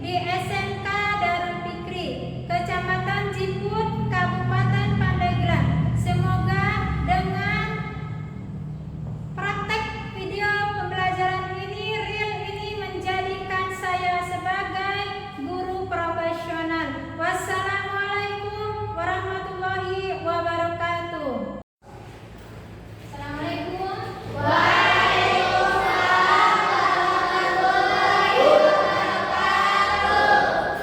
di SMK Darul Fikri, Kecamatan Ciput, Kabupaten Pandeglang. Semoga dengan praktek video pembelajaran ini real ini menjadikan saya sebagai guru profesional. Wassalamualaikum warahmatullahi wabarakatuh. Assalamualaikum. Waalaikumsalam warahmatullahi wabarakatuh.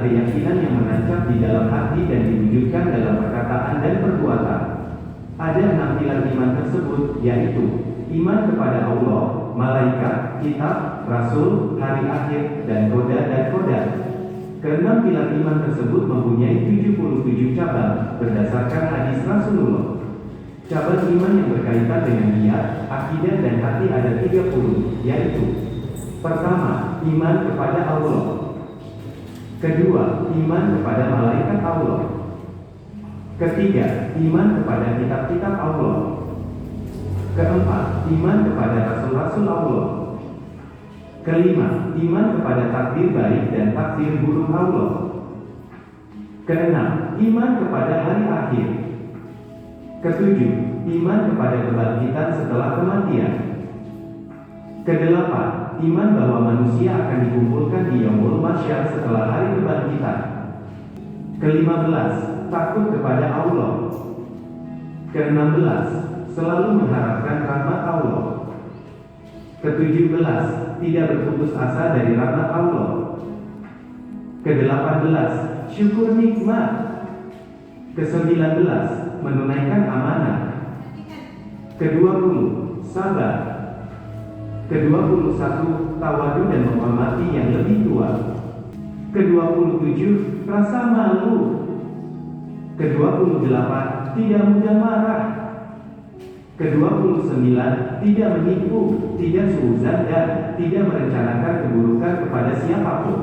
adalah keyakinan yang menancap di dalam hati dan diwujudkan dalam perkataan dan perbuatan. Ada 6 pilar iman tersebut, yaitu iman kepada Allah, malaikat, kitab, rasul, hari akhir, dan koda dan kodar. Keenam pilar iman tersebut mempunyai 77 cabang berdasarkan hadis Rasulullah. Cabang iman yang berkaitan dengan niat, akidah, dan hati ada 30, yaitu: pertama, iman kepada Allah. Kedua, iman kepada malaikat Allah. Ketiga, iman kepada kitab-kitab Allah. Keempat, iman kepada rasul-rasul Allah. Kelima, iman kepada takdir baik dan takdir buruk Allah. Keenam, iman kepada hari akhir. Ketujuh, iman kepada kebangkitan setelah kematian. Kedelapan, iman bahwa manusia akan dikumpulkan di Yaumul Mahsyar setelah hari kebangkitan. Ke-15, takut kepada Allah. Ke-16, selalu mengharapkan rahmat Allah. Ke-17, tidak berputus asa dari rahmat Allah. Ke-18, syukur nikmat. Ke-19, menunaikan amanah. Ke-20, sabar. Ke-21, tawadu dan menghormati yang lebih tua. Ke-27, rasa malu. Ke-28, tidak mudah marah. Ke-29, tidak menipu, tidak suuzan, dan tidak merencanakan keburukan kepada siapapun.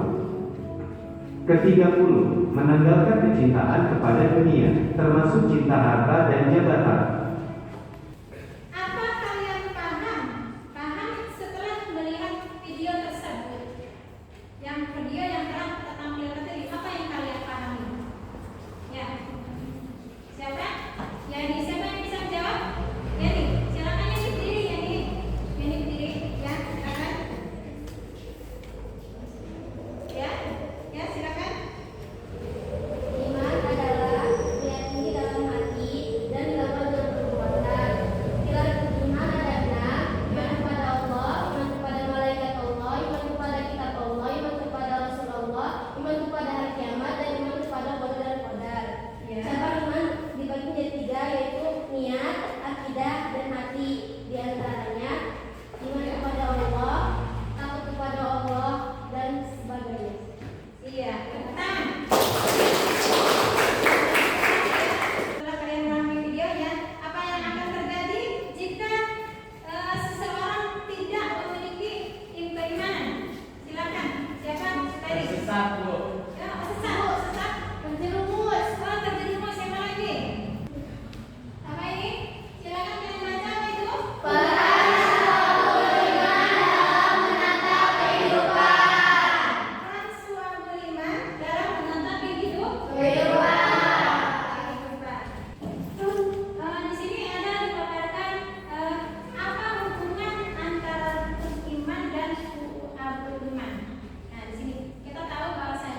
Ke-30, menanggalkan kecintaan kepada dunia, termasuk cinta harta dan jabatan. Apa kalian paham? Paham setelah melihat video tersebut? Yang video yang telah tampil tadi, apa yang kalian pahami? Ya, siapa? Yani, siapa yang bisa jawab? Yani, silakan yang berdiri, Yani berdiri, ya, silakan. Ya, silakan. Iman adalah meyakini dalam hati dan dilakukan dengan perbuatan. Pilar iman ada 6: iman kepada Allah, iman kepada malaikat Allah, iman kepada kitab Allah, iman kepada Rasul Allah, iman kepada hari kiamat, dan iman kepada qadar dan qadar. Ya. Cabang iman dibagi menjadi 3, yaitu niat, akidah, dan hati. Di antaranya iman kepada Allah, takut kepada Allah, dan sebagainya. Iya, tangan. Setelah kalian memahami videonya, apa yang akan terjadi jika seseorang tidak memiliki keimanan? Silakan. Siapa? Tadi. Sesat, Bu. Ya, sesat. Terjerumus. Oh, terjerumus. Siapa lagi? Apa ini? Silakan kalian baca apa itu? Peran suami iman dalam menatap hidup. Di sini ada dipaparkan apa hubungan antara rukun iman dan su'abul iman. Nah, di sini kita tahu bahwasanya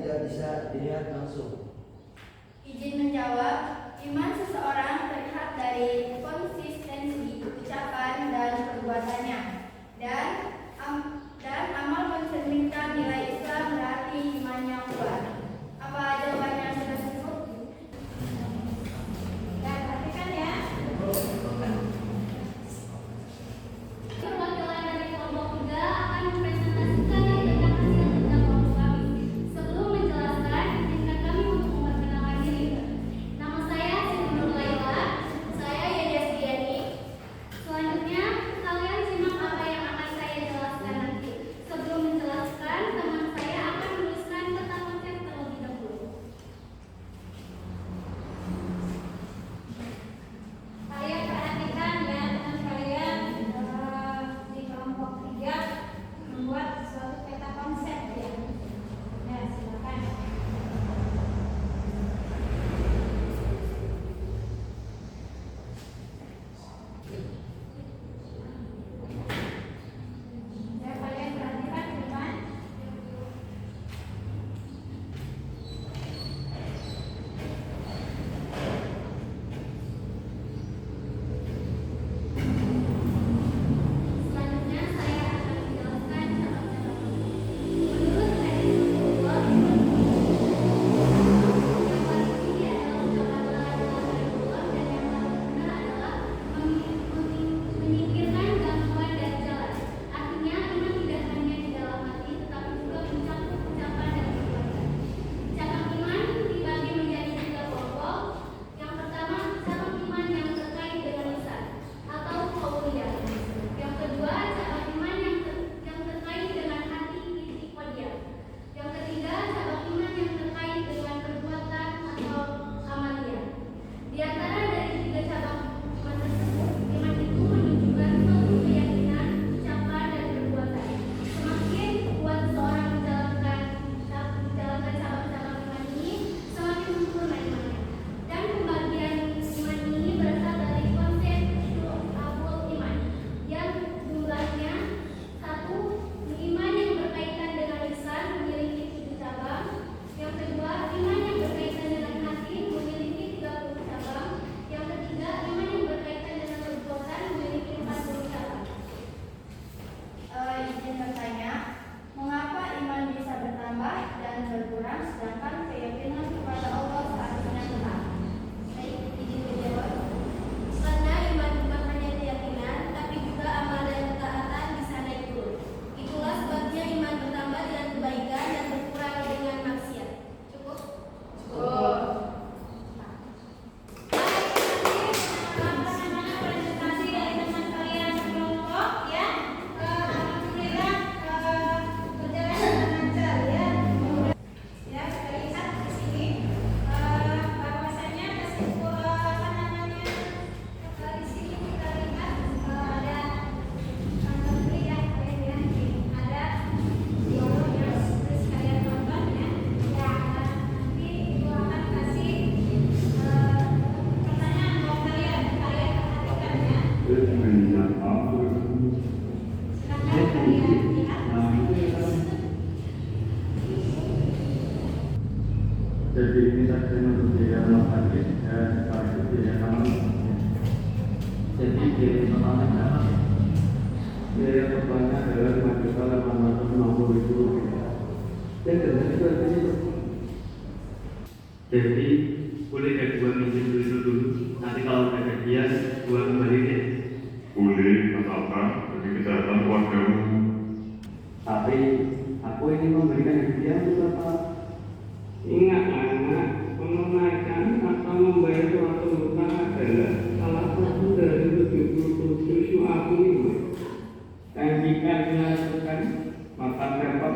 tidak bisa dilihat langsung. Izin menjawab, iman seseorang terlihat dari konsistensi ucapan dan perbuatannya, dan amal mencerminkan nilai Islam berarti iman yang kuat. Apa jawabannya sudah cukup? Ya, perhatikan ya. Perwakilan dari kelompok 3 akan mempresentasikan nilai hasil kerja kelompok kami. Sebelum menjelaskan, izinkan kami untuk memperkenalkan diri. Nama saya Siti Nur Laila, saya Yaya Setiani. Selanjutnya, kalian simak apa yang akan saya jelaskan nanti. Sebelum menjelaskan, teman saya akan menuliskan peta konsep terlebih dahulu. Kalian perhatikan ya teman kalian di kelompok 3 membuat suatu peta konsep ya. Ya, silakan. Ya, kalian perhatikan teman. Selanjutnya saya akan menjelaskan cabang-cabang. Menurut hadis Rasulullah, yang paling tinggi adalah ucapan la ilaha illallah dan yang paling rendah adalah menyingkirkan gangguan dari jalan. Artinya iman tidak hanya di dalam hati tetapi juga mencakup ucapan dan perbuatan. Cabang iman dibagi menjadi 3 kelompok. Yang pertama, cabang iman yang terkait dengan lisan atau qauliyah. Yang kedua, cabang iman yang terkait dengan hati i'tiqadiyah. Yang ketiga, cabang iman yang terkait dengan perbuatan atau amaliyah. Di antara dari 3 cabang iman tersebut, iman itu menunjukkan suatu keyakinan, ucapan dan perbuatan. Semakin kuat seorang menjalankan cabang-cabang iman ini, semakin sempurna imannya. Dan pembagian iman ini berasal dari konsep syu'abul iman yang jumlahnya 1. Iman yang berkaitan dengan lisan memiliki 7 cabang. Yang kedua, iman yang berkaitan dengan hati memiliki 30 cabang. Yang ketiga, iman yang berkaitan dengan perbuatan memiliki 40 cabang. Izin bertanya, mengapa iman bisa bertambah dan berkurang sedangkan keyakinan kepada Allah seharusnya tetap? Baik, izin menjawab. Karena iman bukan hanya keyakinan, tapi juga amal dan ketaatan bisa naik turun. Itulah sebabnya iman bertambah dengan kebaikan dan berkurang dengan maksiat. Cukup? Cukup. Presentasi dari teman kalian sekelompok ya. Alhamdulillah berjalan dengan lancar ya. Ya, terlihat di sini bahwasanya kesimpulan di sini kita lihat ada ya ada dialog yang terus kalian tonton ya. Ya, nanti ibu akan kasih pertanyaan buat kalian perhatikan ya. Silakan kalian lihat. Jadi ini saya masuk di dalam hadis dan sekaligus di dalam. Jadi yang pertama adalah yang pertama adalah 5.860.000 rupiah. Dan itu artinya jadi boleh ya gua minjem dulu. Nanti kalau udah gajian gua kembaliin. Boleh, asalkan bagi kesehatan keluargamu. Tapi aku ini memberikan hadiah untuk Bapak. Ingat anak, menunaikan atau membayar suatu hutang adalah salah satu dari 77 syu'abul iman. Dan jika dilakukan, maka dapat